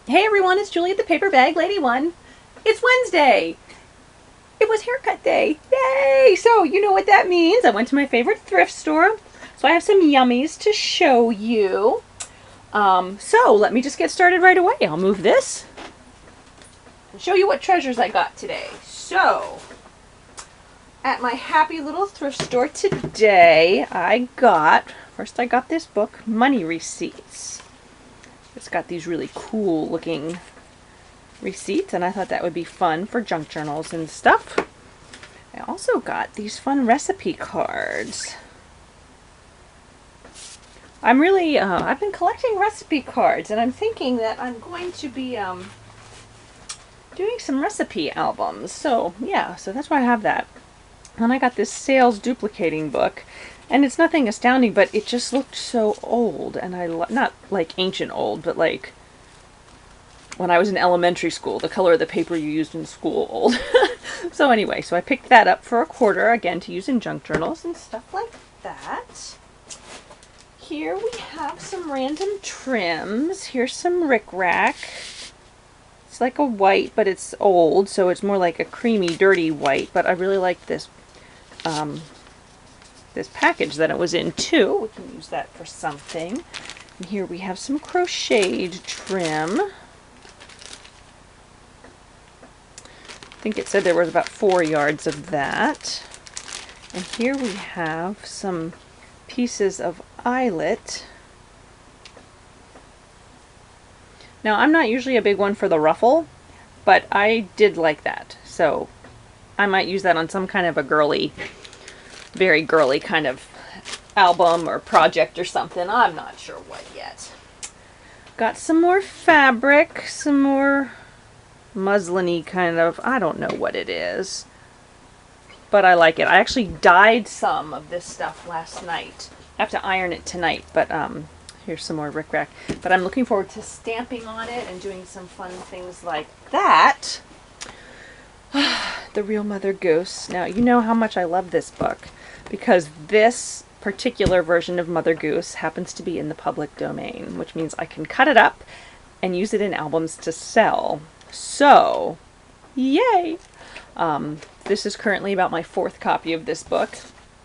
Hey everyone, it's Julie at the Paper Bag Lady One. It's Wednesday. It was haircut day. Yay! So you know what that means. I went to my favorite thrift store. So I have some yummies to show you. So let me just get started right away. I'll move this and show you what treasures I got today. So at my happy little thrift store today, I got this book, Money Receipts. It's got these really cool looking receipts, and I thought that would be fun for junk journals and stuff. I also got these fun recipe cards. I've been collecting recipe cards, and I'm thinking that I'm going to be doing some recipe albums. So yeah, so that's why I have that. And I got this sales duplicating book, and it's nothing astounding, but it just looked so old, and not like ancient old, but like when I was in elementary school, the color of the paper you used in school old. So anyway, so I picked that up for $1, again, to use in junk journals and stuff like that. Here we have some random trims. Here's some rickrack. It's like a white, but it's old, so it's more like a creamy, dirty white, but I really like this this package that it was in too. We can use that for something. And here we have some crocheted trim. I think it said there was about 4 yards of that. And here we have some pieces of eyelet. Now, I'm not usually a big one for the ruffle, but I did like that. So I might use that on some kind of a girly, very girly kind of album or project or something. I'm not sure what yet. Got some more fabric, some more muslin-y kind of, I don't know what it is, but I like it. I actually dyed some of this stuff last night. I have to iron it tonight, but here's some more rickrack. But I'm looking forward to stamping on it and doing some fun things like that. The Real Mother Goose. Now, you know how much I love this book, because this particular version of Mother Goose happens to be in the public domain, which means I can cut it up and use it in albums to sell. So, yay! This is currently about my 4th copy of this book.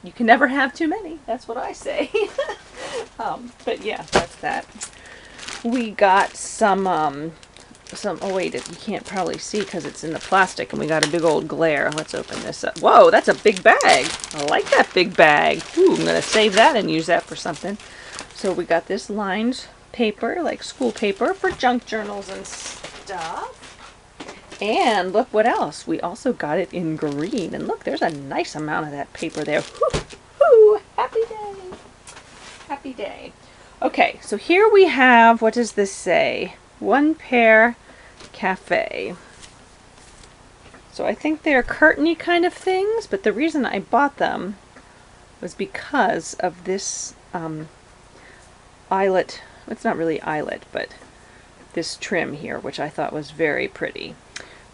You can never have too many, that's what I say. But yeah, that's that. We got some, oh wait, you can't probably see because it's in the plastic, and we got a big old glare. Let's open this up. Whoa, that's a big bag. I like that big bag. Ooh, I'm going to save that and use that for something. So we got this lined paper, like school paper, for junk journals and stuff. And look what else. We also got it in green. And look, there's a nice amount of that paper there. Woo, woo, happy day. Happy day. Okay, so here we have, what does this say? One Pair Cafe. So I think they're curtainy kind of things, but the reason I bought them was because of this eyelet. It's not really eyelet, but this trim here, which I thought was very pretty.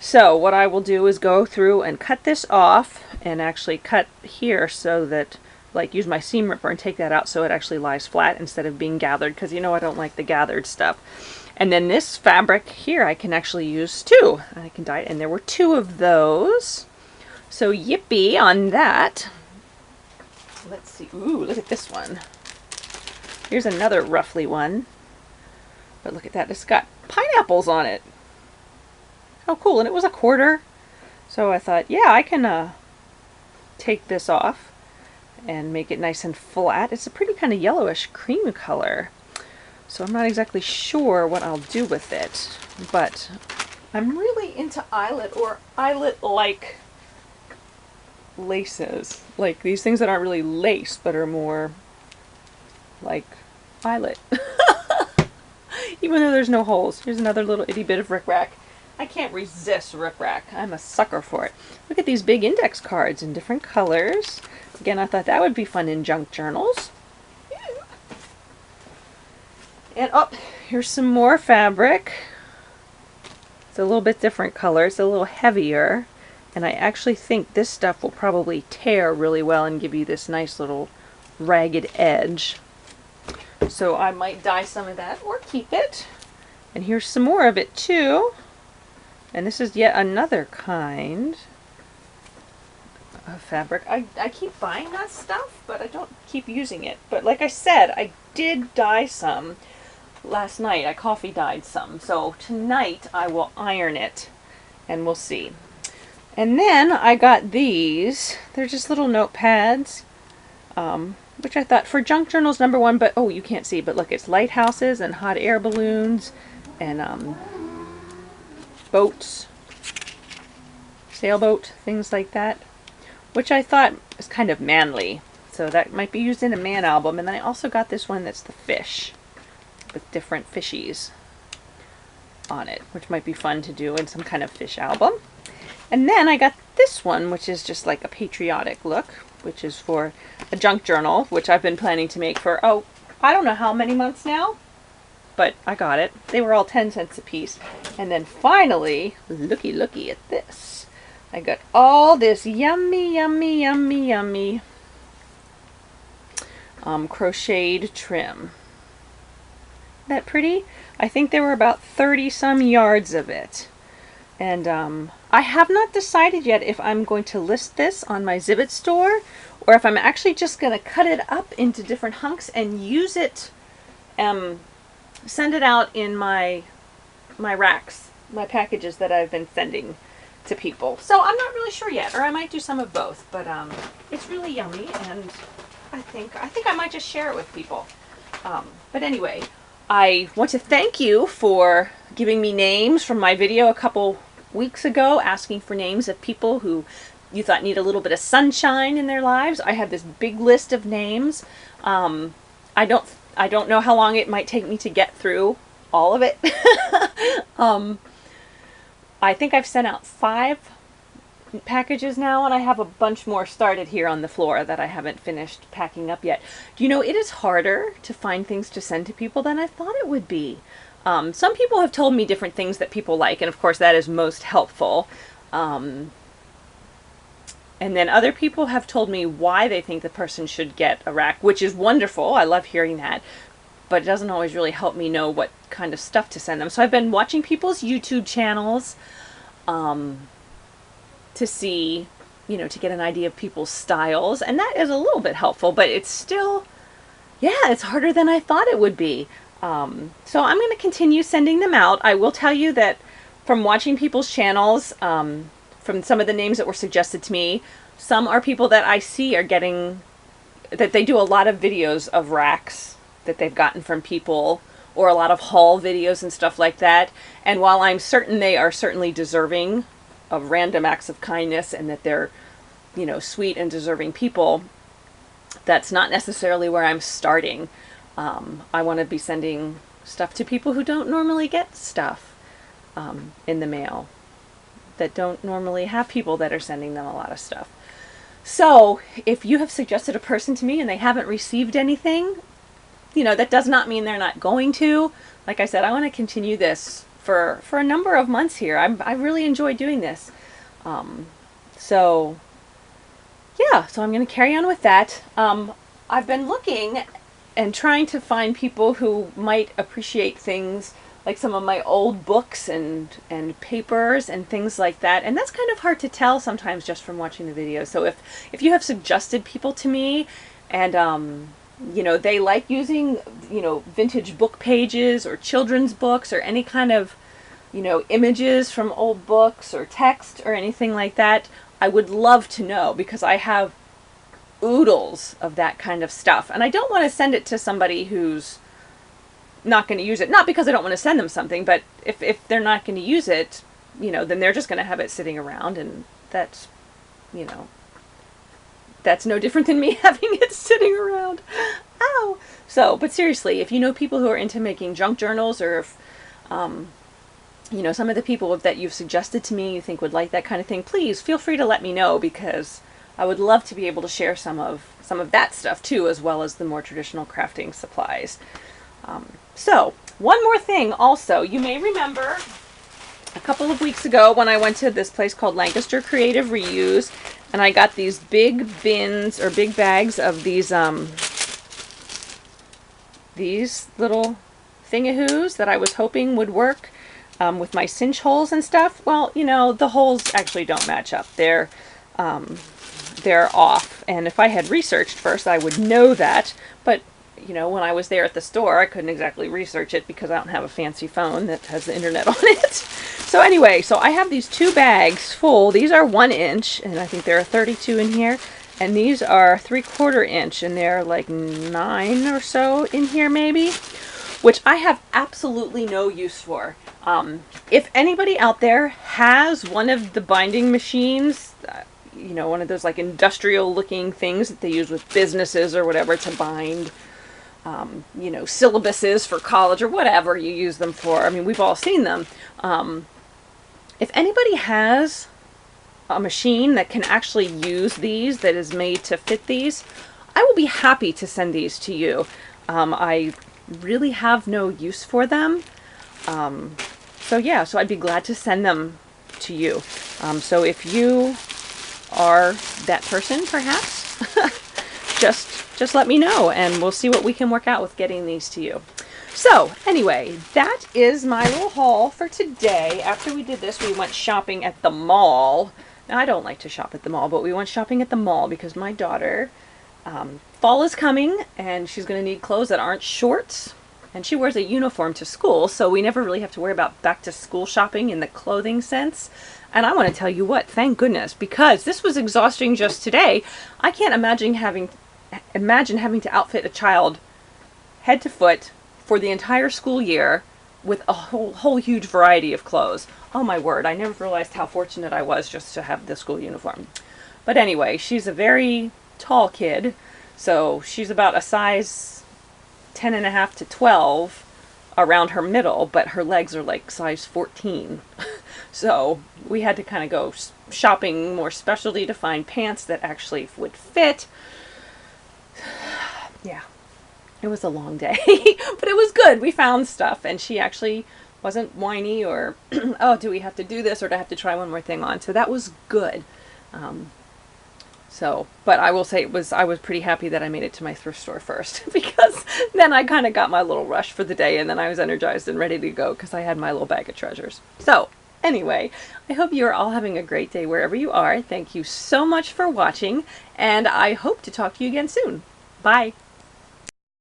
So what I will do is go through and cut this off, and actually cut here so that, like, use my seam ripper and take that out so it actually lies flat instead of being gathered, because you know I don't like the gathered stuff. And then this fabric here I can actually use too. I can dye it, and there were 2 of those. So yippee on that. Let's see. Ooh, look at this one. Here's another roughly one. But look at that. It's got pineapples on it. How cool. And it was $1. So I thought, yeah, I can take this off and make it nice and flat. It's a pretty kind of yellowish cream color. So I'm not exactly sure what I'll do with it. But I'm really into eyelet or eyelet-like laces. Like these things that aren't really lace, but are more like eyelet. Even though there's no holes. Here's another little itty bit of rickrack. I can't resist rickrack. I'm a sucker for it. Look at these big index cards in different colors. Again, I thought that would be fun in junk journals. And oh, here's some more fabric. It's a little bit different color. It's a little heavier. And I actually think this stuff will probably tear really well and give you this nice little ragged edge. So I might dye some of that or keep it. And here's some more of it too. And this is yet another kind of fabric. I keep buying that stuff, but I don't keep using it. But like I said, I did dye some last night. I coffee dyed some. So tonight I will iron it and we'll see. And then I got these. They're just little notepads, which I thought for junk journals, number one, but oh, you can't see, but look, it's lighthouses and hot air balloons and boats, sailboat, things like that, which I thought is kind of manly. So that might be used in a man album. And then I also got this one that's the fish with different fishies on it, which might be fun to do in some kind of fish album. And then I got this one, which is just like a patriotic look, which is for a junk journal, which I've been planning to make for, oh, I don't know how many months now, but I got it. They were all 10 cents a piece. And then finally, looky at this. I got all this yummy crocheted trim. Isn't that pretty? I think there were about 30 some yards of it. And I have not decided yet if I'm going to list this on my Zibbet store or if I'm actually just going to cut it up into different hunks and use it, send it out in my racks, my packages that I've been sending to people. So I'm not really sure yet, or I might do some of both, but it's really yummy, and I think I might just share it with people. But anyway, I want to thank you for giving me names from my video a couple weeks ago, asking for names of people who you thought need a little bit of sunshine in their lives. I have this big list of names. I don't know how long it might take me to get through all of it. I think I've sent out 5 packages now, and I have a bunch more started here on the floor that I haven't finished packing up yet. Do you know, it is harder to find things to send to people than I thought it would be. Some people have told me different things that people like, and of course that is most helpful. And then other people have told me why they think the person should get a rack, which is wonderful. I love hearing that. But it doesn't always really help me know what kind of stuff to send them. So I've been watching people's YouTube channels to see, you know, to get an idea of people's styles. And that is a little bit helpful, but it's still, yeah, it's harder than I thought it would be. So I'm going to continue sending them out. I will tell you that from watching people's channels, from some of the names that were suggested to me, some are people that I see are getting, that they do a lot of videos of racks that they've gotten from people, or a lot of haul videos and stuff like that. And while I'm certain they are certainly deserving of random acts of kindness and that they're, you know, sweet and deserving people, that's not necessarily where I'm starting. I want to be sending stuff to people who don't normally get stuff in the mail, that don't normally have people that are sending them a lot of stuff. So if you have suggested a person to me and they haven't received anything, you know, that does not mean they're not going to. Like I said, I want to continue this for a number of months here. I really enjoy doing this. So yeah, so I'm going to carry on with that. I've been looking and trying to find people who might appreciate things like some of my old books and papers and things like that. And that's kind of hard to tell sometimes just from watching the videos. So if you have suggested people to me and you know, they like using, you know, vintage book pages or children's books or any kind of, you know, images from old books or text or anything like that, I would love to know, because I have oodles of that kind of stuff. And I don't want to send it to somebody who's not going to use it. Not because I don't want to send them something, but if they're not going to use it, you know, then they're just going to have it sitting around, and that's, you know, that's no different than me having it sitting around. Ow! So, but seriously, if you know people who are into making junk journals, or if, you know, some of the people that you've suggested to me you think would like that kind of thing, please feel free to let me know, because I would love to be able to share some of that stuff too, as well as the more traditional crafting supplies. So, one more thing also, you may remember a couple of weeks ago when I went to this place called Lancaster Creative Reuse, and I got these big bins or big bags of these little thingahoos that I was hoping would work with my cinch holes and stuff. Well, you know, the holes actually don't match up. They're off. And if I had researched first, I would know that. But, you know, when I was there at the store, I couldn't exactly research it because I don't have a fancy phone that has the internet on it. So anyway, so I have these 2 bags full. These are 1 inch, and I think there are 32 in here. And these are 3/4 inch, and they're like 9 or so in here maybe, which I have absolutely no use for. If anybody out there has one of the binding machines, you know, one of those like industrial looking things that they use with businesses or whatever to bind, you know, syllabuses for college or whatever you use them for. I mean, we've all seen them. If anybody has a machine that can actually use these, that is made to fit these, I will be happy to send these to you. I really have no use for them. So yeah, so I'd be glad to send them to you. So if you are that person, perhaps, just let me know and we'll see what we can work out with getting these to you. So anyway, that is my little haul for today. After we did this, we went shopping at the mall. Now, I don't like to shop at the mall, but we went shopping at the mall because my daughter, fall is coming and she's going to need clothes that aren't shorts. And she wears a uniform to school, so we never really have to worry about back to school shopping in the clothing sense. And I want to tell you what, thank goodness, because this was exhausting just today. I can't imagine having to outfit a child head to foot for the entire school year with a whole huge variety of clothes. Oh my word, I never realized how fortunate I was just to have the school uniform. But anyway, she's a very tall kid, so she's about a size 10.5 to 12 around her middle, but her legs are like size 14. So we had to kind of go shopping more specialty to find pants that actually would fit. Yeah, it was a long day, but it was good. We found stuff, and she actually wasn't whiny or, oh, do we have to do this or do I have to try one more thing on? So that was good. But I will say I was pretty happy that I made it to my thrift store first because then I kind of got my little rush for the day and then I was energized and ready to go because I had my little bag of treasures. So anyway, I hope you are all having a great day wherever you are. Thank you so much for watching and I hope to talk to you again soon. Bye.